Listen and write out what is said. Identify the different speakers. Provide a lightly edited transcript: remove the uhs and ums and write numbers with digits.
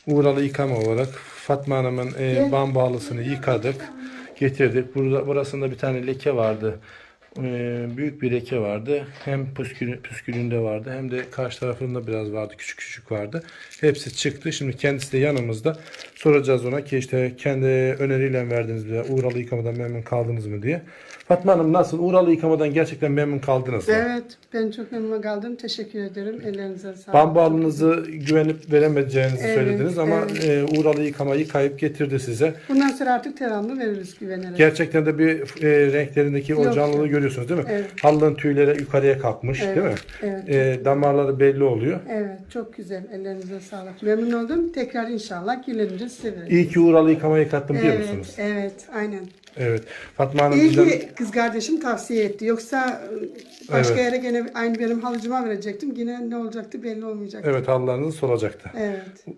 Speaker 1: uğralı yıkama olarak Fatma Hanım'ın bambu halısını yıkadık. Getirdik. Burasında bir tane leke vardı. Büyük bir leke vardı. Hem püskülünde vardı hem de karşı tarafında biraz vardı. Küçük küçük vardı. Hepsi çıktı. Şimdi kendisi de yanımızda. Soracağız ona ki işte kendi öneriyle verdiniz bize. Uğralı yıkamadan memnun kaldınız mı diye. Fatma Hanım nasıl? Uğralı yıkamadan gerçekten memnun kaldınız mı?
Speaker 2: Evet, ben çok memnun kaldım. Teşekkür ederim. Ellerinize sağlık.
Speaker 1: Bambu halınızı güvenip veremeyeceğinizi
Speaker 2: Evet,
Speaker 1: söylediniz ama uğralı yıkamayı kayıp getirdi size.
Speaker 2: Bundan sonra artık devamlı veririz güvenerek.
Speaker 1: Gerçekten de bir renklerindeki o
Speaker 2: Yok,
Speaker 1: canlılığı
Speaker 2: yok.
Speaker 1: görüyorsunuz değil mi?
Speaker 2: Evet.
Speaker 1: Halının tüyleri yukarıya kalkmış
Speaker 2: Evet,
Speaker 1: değil mi?
Speaker 2: evet.
Speaker 1: Damarları belli oluyor.
Speaker 2: Evet, çok güzel. Ellerinize sağlık. Memnun oldum. Tekrar inşallah gelince size veririz.
Speaker 1: İyi ki uğralı yıkamayı yıkattım diyor
Speaker 2: Evet,
Speaker 1: musunuz?
Speaker 2: evet, aynen.
Speaker 1: Evet. Fatma Hanım
Speaker 2: İyi
Speaker 1: bizden...
Speaker 2: ki kız kardeşim tavsiye etti. Yoksa başka
Speaker 1: Evet.
Speaker 2: yere gene aynı benim halıcıma verecektim. Yine ne olacaktı belli olmayacaktı.
Speaker 1: Evet, halılarınızı solacaktı.
Speaker 2: Evet.